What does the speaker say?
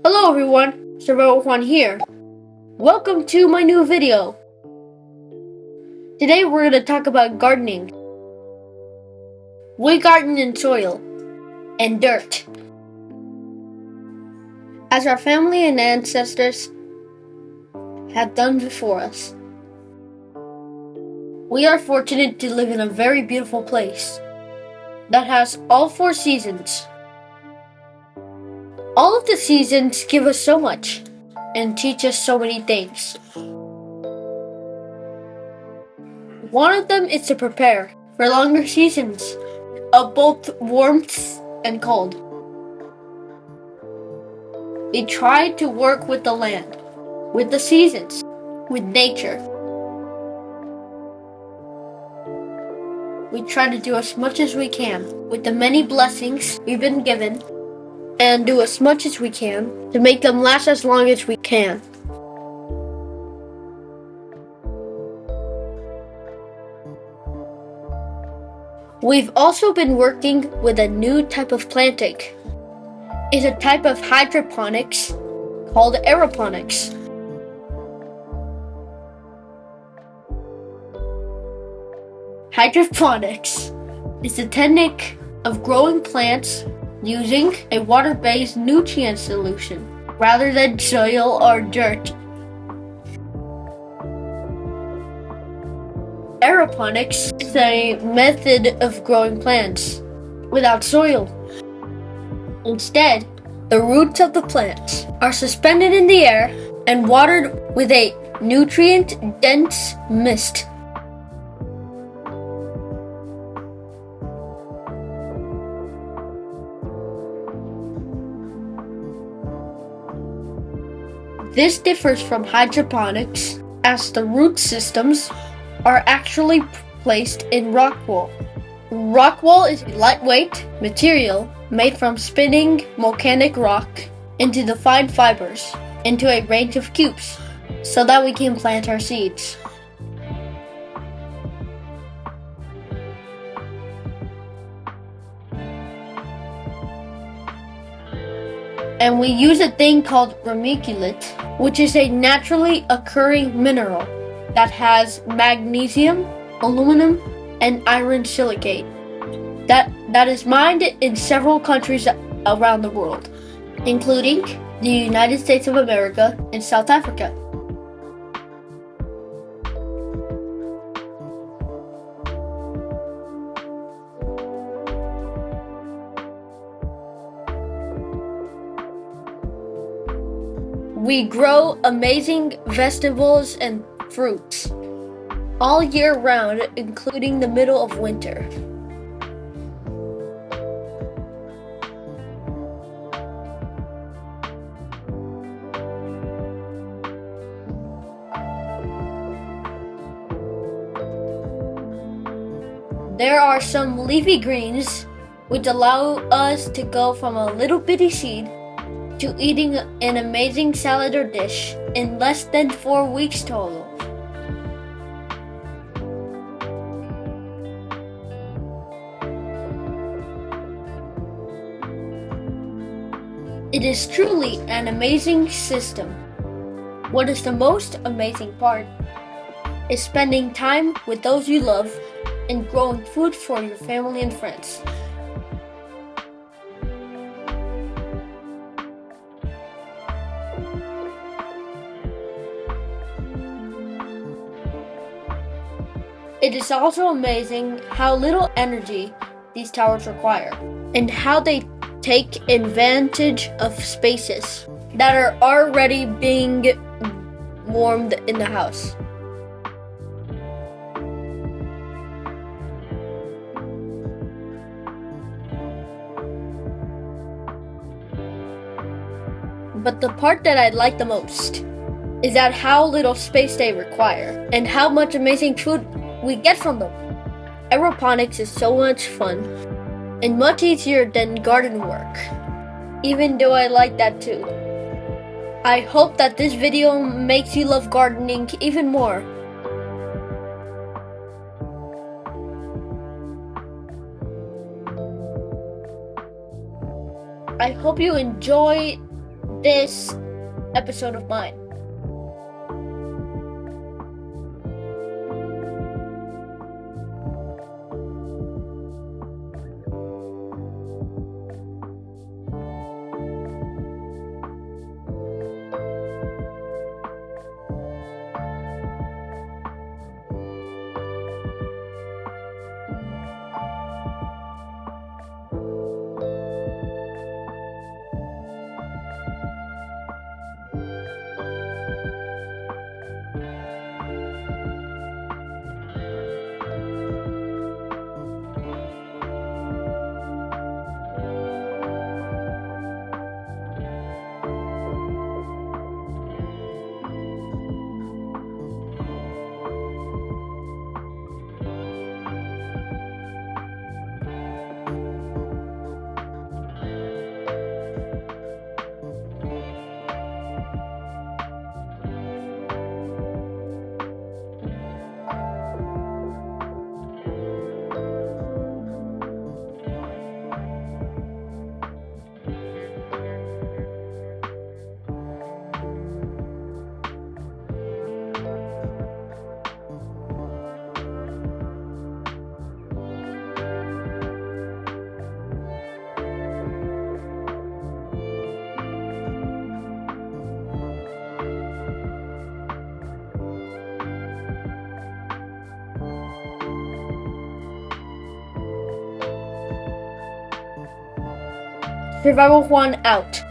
Hello everyone, Survival Juan here. Welcome to my new video. Today we're going to talk about gardening. We garden in soil and dirt. As our family and ancestors have done before us. We are fortunate to live in a very beautiful place that has all 4 seasons. All of the seasons give us so much and teach us so many things. One of them is to prepare for longer seasons of both warmth and cold. We try to work with the land, with the seasons, with nature. We try to do as much as we can with the many blessings we've been given and do as much as we can to make them last as long as we can. We've also been working with a new type of planting. It's a type of hydroponics called aeroponics. Hydroponics is the technique of growing plants using a water-based nutrient solution rather than soil or dirt. Aeroponics is a method of growing plants without soil. Instead, the roots of the plants are suspended in the air and watered with a nutrient-dense mist. This differs from hydroponics as the root systems are actually placed in rock wool. Rock wool is a lightweight material made from spinning volcanic rock into the fine fibers into a range of cubes so that we can plant our seeds. And we use a thing called vermiculite, which is a naturally occurring mineral that has magnesium, aluminum, and iron silicate that is mined in several countries around the world, including the United States of America and South Africa. We grow amazing vegetables and fruits all year round, including the middle of winter. There are some leafy greens which allow us to go from a little bitty seed to eating an amazing salad or dish in less than 4 weeks total. It is truly an amazing system. What is the most amazing part is spending time with those you love and growing food for your family and friends. It is also amazing how little energy these towers require and how they take advantage of spaces that are already being warmed in the house. But the part that I like the most is that how little space they require and how much amazing food we get from them. Aeroponics is so much fun and much easier than garden work, even though I like that too. I hope that this video makes you love gardening even more. I hope you enjoy this episode of mine. Survival Juan out.